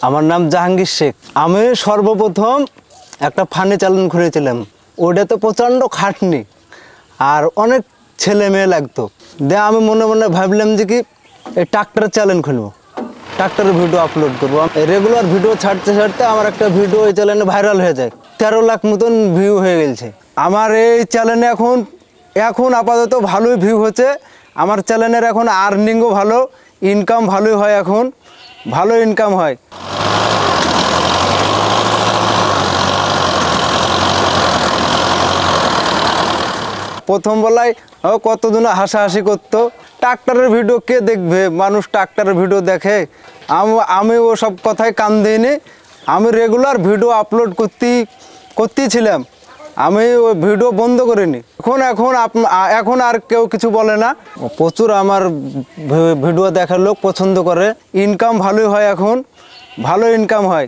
আমার নাম জাহাঙ্গীর শেখ। আমি সর্বপ্রথম একটা ফানি চ্যানেল খুলেছিলাম। ওটাতে প্রচণ্ড খাটনি আর অনেক ছেলে মেয়ে লাগতো। আমি মনে মনে ভাবলাম যে কি এই ট্রাক্টরের চ্যানেল খুলবো, ট্রাক্টরের ভিডিও আপলোড করবো। রেগুলার ভিডিও ছাড়তে ছাড়তে আমার একটা ভিডিও ওই চ্যানেলে ভাইরাল হয়ে যায়, 13 লাখ মতন ভিউ হয়ে গেছে। আমার এই চ্যানেলে এখন আপাতত ভালোই ভিউ হচ্ছে। আমার চ্যানেলের এখন আর্নিংও ভালো, ইনকাম ভালোই হয়, এখন ভালো ইনকাম হয়। প্রথম বেলায় কতদিন হাসাহাসি করতো, ট্রাক্টরের ভিডিও কে দেখবে, মানুষ ট্রাক্টরের ভিডিও দেখে। আমি ও সব কথায় কান দিইনি। আমি রেগুলার ভিডিও আপলোড করতেই ছিলাম, আমি ওই ভিডিও বন্ধ করিনি। এখন আর কেউ কিছু বলে না। প্রচুর আমার ভিডিও দেখার লোক পছন্দ করে, ইনকাম ভালোই হয়, এখন ভালো ইনকাম হয়।